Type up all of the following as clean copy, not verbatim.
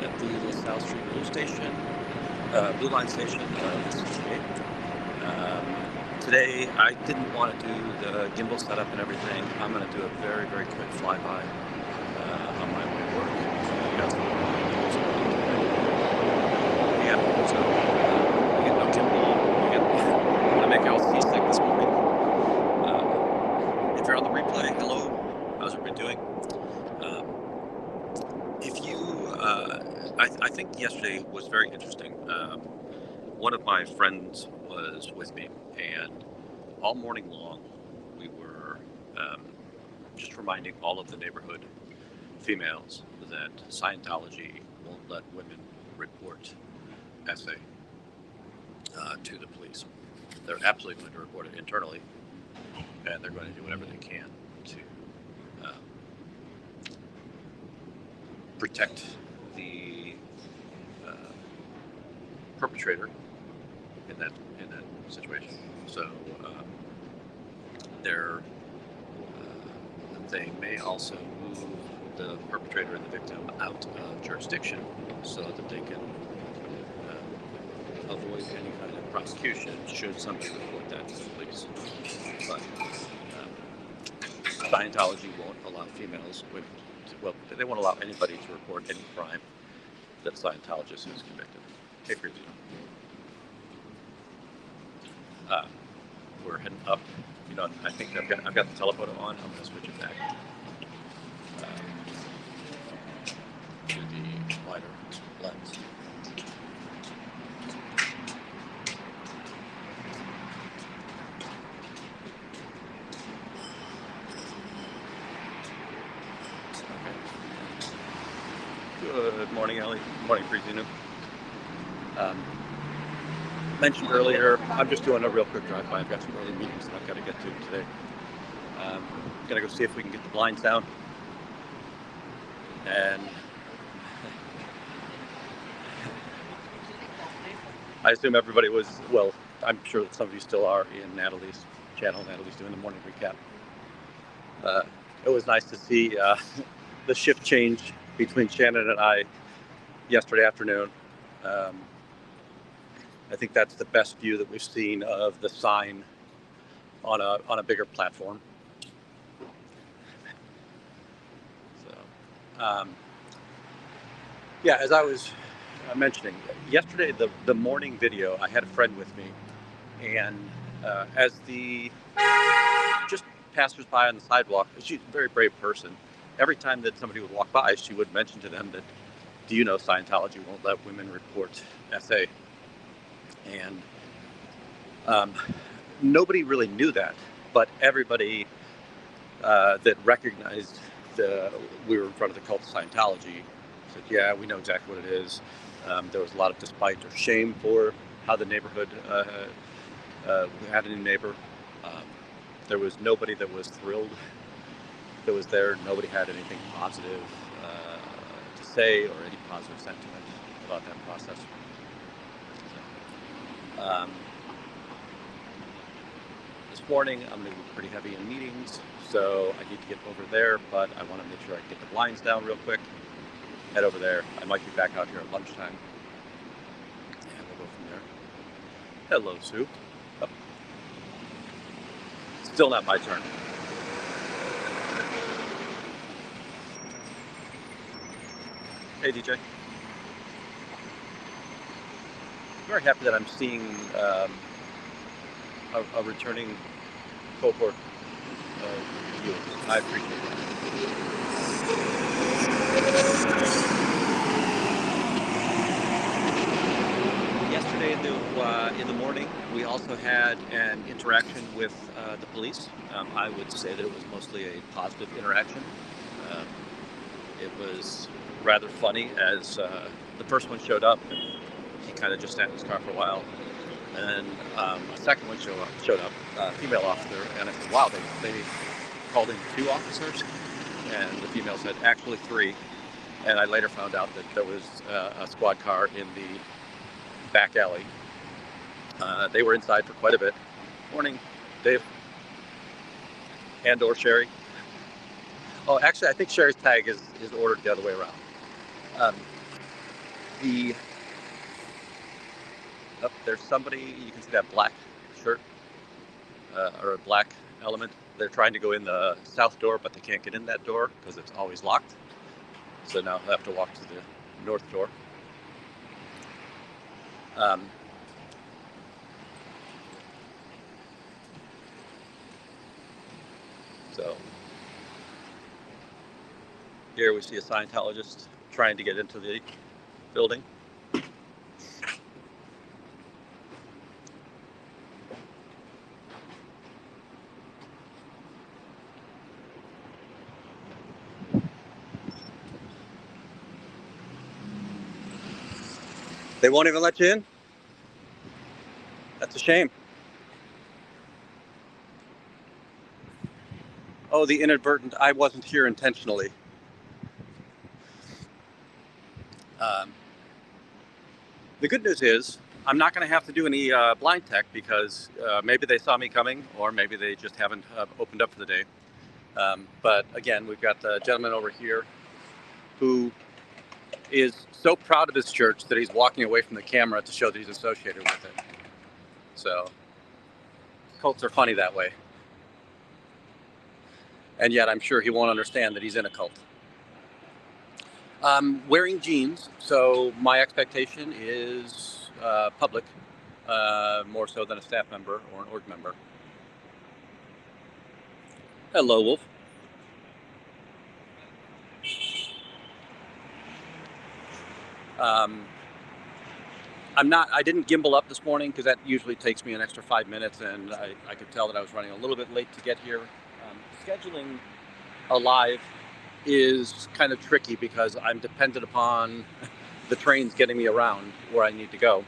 at the South Street Blue Line station of the CTA. Today, I didn't want to do the gimbal setup and everything. I'm going to do a very, very quick flyby on my way to work. You guys know yeah, so we get no gimbal. I'm going to make you all seasick this morning. If you're on the replay, hello. How's everybody doing? I think yesterday was very interesting. One of my friends was with me, and all morning long we were just reminding all of the neighborhood females that Scientology won't let women report SA to the police. They're absolutely going to report it internally, and they're going to do whatever they can to protect the perpetrator in that situation. So they may also move the perpetrator and the victim out of jurisdiction so that they can avoid any kind of prosecution should somebody report that to the police. But Scientology won't allow they won't allow anybody to report any crime that a Scientologist is convicted. Hey, Crazy. We're heading up. You know, I think I've got the telephoto on. I'm going to switch it back to the wider lens. Good morning, Ellie. Good morning, Prezinu. Mentioned earlier, I'm just doing a real quick drive-by. I've got some early meetings that I've got to get to today. Gonna go see if we can get the blinds down. And I assume everybody was, well, I'm sure that some of you still are in Natalie's channel. Natalie's doing the morning recap. It was nice to see the shift change between Shannon and I yesterday afternoon. I think that's the best view that we've seen of the sign on a bigger platform. So, yeah, as I was mentioning yesterday, the morning video, I had a friend with me, and as the just passers by on the sidewalk, she's a very brave person. Every time that somebody would walk by, she would mention to them that, do you know Scientology won't let women report SA? And nobody really knew that, but everybody that recognized we were in front of the cult of Scientology said, yeah, we know exactly what it is. There was a lot of despite or shame for how the neighborhood had a new neighbor. There was nobody that was thrilled that was there. Nobody had anything positive to say or any positive sentiment about that process. So, this morning I'm going to be pretty heavy in meetings, so I need to get over there, but I want to make sure I can get the blinds down real quick. Head over there. I might be back out here at lunchtime, and we'll go from there. Hello, Sue. Oh. Still not my turn. Hey, DJ. Very happy that I'm seeing a returning cohort of viewers. I appreciate that. Yesterday in the morning, we also had an interaction with the police. I would say that it was mostly a positive interaction. It was rather funny as the first one showed up, and he kind of just sat in his car for a while. And then a second one showed up, female officer, and I said, wow, they called in 2 officers? And the female said, actually 3. And I later found out that there was a squad car in the back alley. They were inside for quite a bit. Morning, Dave. And or Sherry. Oh, actually, I think Sherry's tag is ordered the other way around. The there's somebody, you can see that black shirt or a black element. They're trying to go in the south door, but they can't get in that door because it's always locked. So now they'll have to walk to the north door. So here we see a Scientologist trying to get into the building. They won't even let you in? That's a shame. Oh, the inadvertent, I wasn't here intentionally. The good news is I'm not going to have to do any blind tech because maybe they saw me coming or maybe they just haven't opened up for the day. But again, we've got the gentleman over here who is so proud of his church that he's walking away from the camera to show that he's associated with it. So cults are funny that way. And yet I'm sure he won't understand that he's in a cult. Wearing jeans, so my expectation is public, more so than a staff member or an org member. Hello, Wolf. I didn't gimbal up this morning because that usually takes me an extra 5 minutes, and I could tell that I was running a little bit late to get here. Scheduling a live is kind of tricky because I'm dependent upon the trains getting me around where I need to go.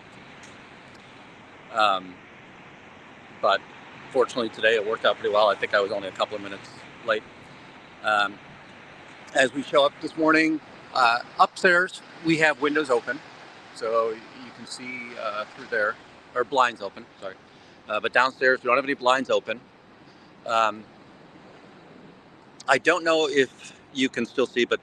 But fortunately today it worked out pretty well. I think I was only a couple of minutes late. As we show up this morning, upstairs we have windows open, so you can see through there, or blinds open, sorry. But downstairs we don't have any blinds open. I don't know if you can still see, but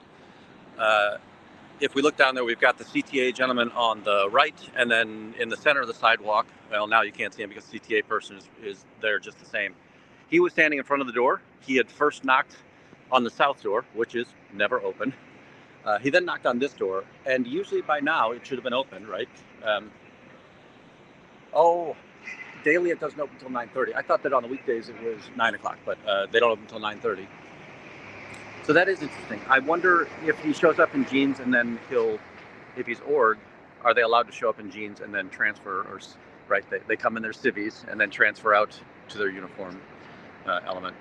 if we look down there, we've got the CTA gentleman on the right, and then in the center of the sidewalk, well, now you can't see him because the CTA person is there just the same. He was standing in front of the door. He had first knocked on the south door, which is never open. He then knocked on this door, and usually by now it should have been open, right? Daily it doesn't open until 9:30. I thought that on the weekdays it was 9 o'clock, but they don't open until 9:30. So that is interesting. I wonder if he shows up in jeans and then if he's org, are they allowed to show up in jeans and then transfer, or right? They come in their civvies and then transfer out to their uniform element.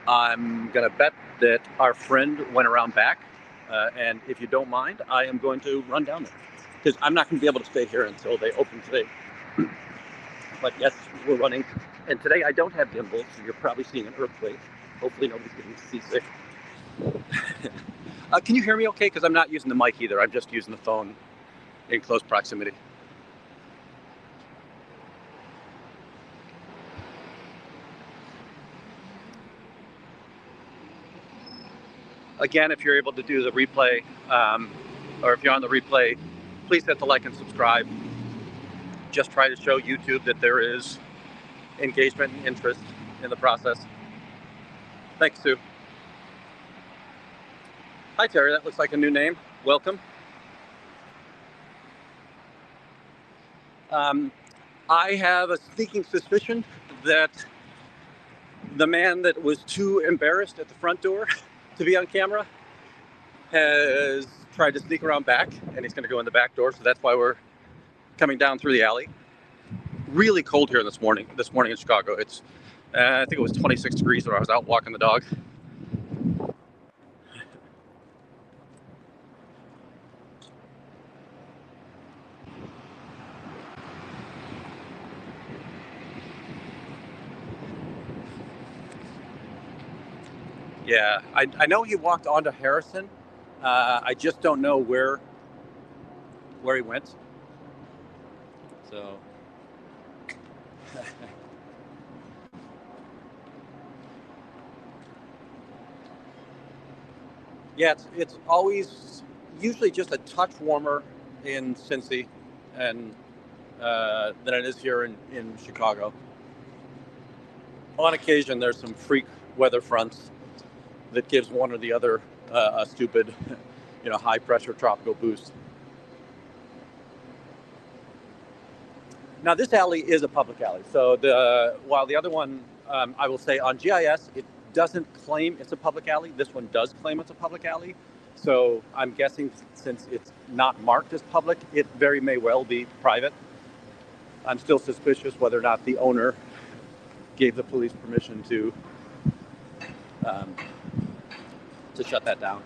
I'm gonna bet that our friend went around back, and if you don't mind, I am going to run down there because I'm not going to be able to stay here until they open today. But yes, we're running, and today I don't have gimbal, so you're probably seeing an earthquake. Hopefully nobody's getting seasick. Can you hear me okay? Because I'm not using the mic either. I'm just using the phone in close proximity. Again, if you're able to do the replay, or if you're on the replay, please hit the like and subscribe. Just try to show YouTube that there is engagement and interest in the process. Thanks, Sue. Hi, Terry. That looks like a new name. Welcome. I have a sneaking suspicion that the man that was too embarrassed at the front door to be on camera has tried to sneak around back, and he's going to go in the back door. So that's why we're coming down through the alley. Really cold here this morning in Chicago. It's I think it was 26 degrees when I was out walking the dog. Yeah, I know he walked onto Harrison. I just don't know where he went. So Yeah, it's always usually just a touch warmer in Cincy and than it is here in Chicago. On occasion, there's some freak weather fronts that gives one or the other a stupid, high pressure tropical boost. Now, this alley is a public alley. So while the other one, I will say on GIS, it doesn't claim it's a public alley. This one does claim it's a public alley. So I'm guessing since it's not marked as public, it very may well be private. I'm still suspicious whether or not the owner gave the police permission to shut that down.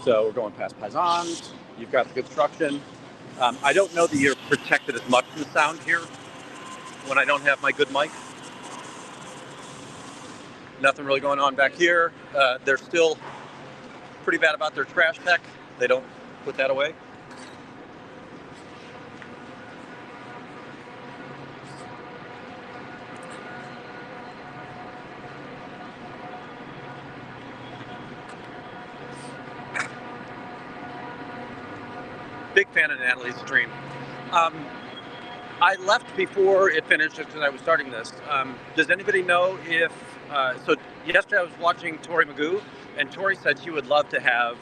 So we're going past Paisans. You've got the construction. I don't know that you're protected as much from sound here when I don't have my good mic. Nothing really going on back here. They're still pretty bad about their trash tech. They don't put that away. Big fan of Natalie's stream. I left before it finished just because I was starting this. Does anybody know if... so yesterday I was watching Tori Magoo, and Tori said she would love to have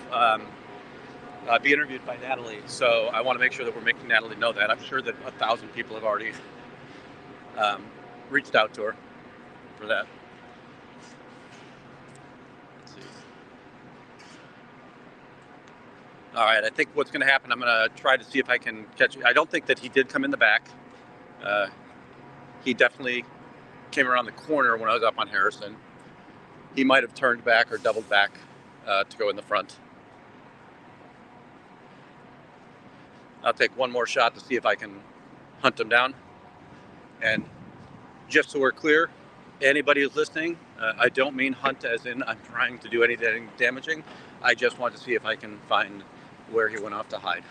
be interviewed by Natalie. So I want to make sure that we're making Natalie know that. I'm sure that 1,000 people have already reached out to her for that. Let's see. All right, I think what's going to happen, I'm going to try to see if I can catch... I don't think that he did come in the back. He definitely came around the corner when I was up on Harrison. He might have turned back or doubled back to go in the front. I'll take one more shot to see if I can hunt him down. And just so we're clear, anybody who's listening, I don't mean hunt as in I'm trying to do anything damaging. I just want to see if I can find where he went off to hide.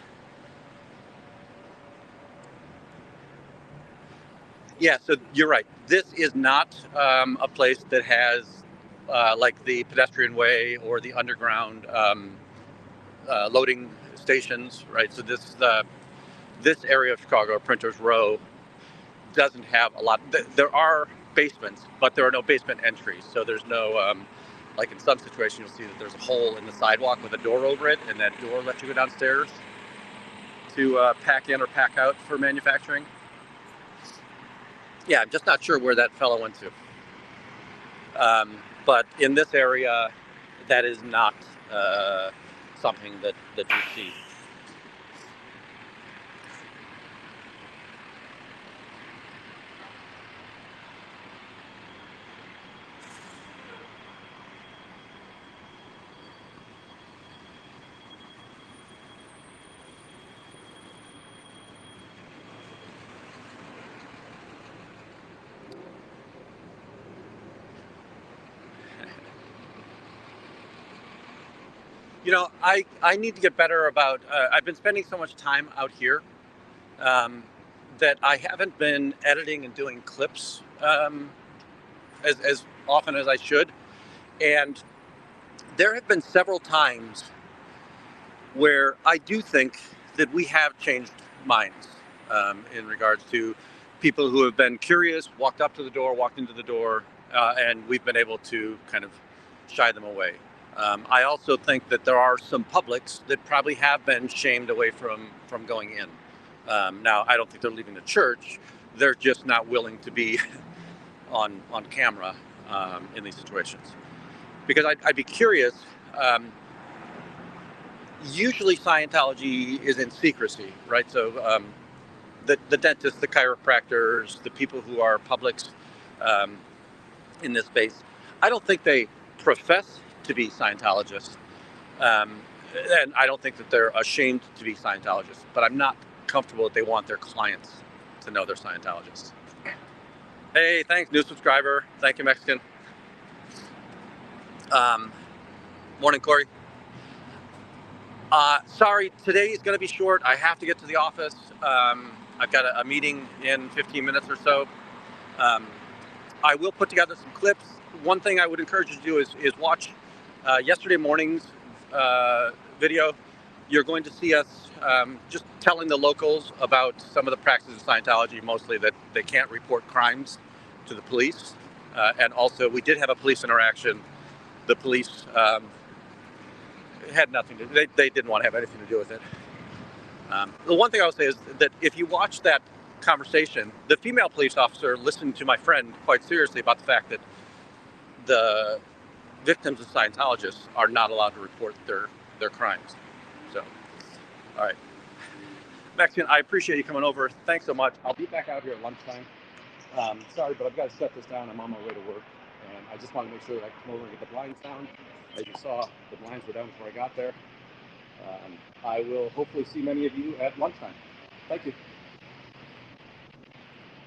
Yeah, so you're right. This is not a place that has like the pedestrian way or the underground loading stations, right? So this area of Chicago, Printers Row, doesn't have a lot. There are basements, but there are no basement entries. So there's no, like in some situations, you'll see that there's a hole in the sidewalk with a door over it, and that door lets you go downstairs to pack in or pack out for manufacturing. Yeah, I'm just not sure where that fellow went to. But in this area, that is not something that you see. You know, I need to get better about, I've been spending so much time out here that I haven't been editing and doing clips as often as I should. And there have been several times where I do think that we have changed minds in regards to people who have been curious, walked up to the door, walked into the door, and we've been able to kind of shy them away. I also think that there are some publics that probably have been shamed away from going in. Now, I don't think they're leaving the church. They're just not willing to be on camera in these situations. Because I'd be curious, usually Scientology is in secrecy, right? So the dentists, the chiropractors, the people who are publics in this space, I don't think they profess to be Scientologists, and I don't think that they're ashamed to be Scientologists, but I'm not comfortable that they want their clients to know they're Scientologists. Hey, thanks, new subscriber. Thank you, Mexican. Morning, Corey. Sorry, today is going to be short. I have to get to the office. I've got a meeting in 15 minutes or so. I will put together some clips. one thing I would encourage you to do is watch yesterday morning's video. You're going to see us just telling the locals about some of the practices of Scientology, mostly that they can't report crimes to the police. And also, we did have a police interaction. The police had nothing to do, they didn't want to have anything to do with it. The one thing I would say is that if you watch that conversation, the female police officer listened to my friend quite seriously about the fact that the victims of Scientologists are not allowed to report their crimes. So, all right. Maxine, I appreciate you coming over. Thanks so much. I'll be back out here at lunchtime. Sorry, but I've got to shut this down. I'm on my way to work. And I just want to make sure that I come over and get the blinds down. As you saw, the blinds were down before I got there. I will hopefully see many of you at lunchtime. Thank you.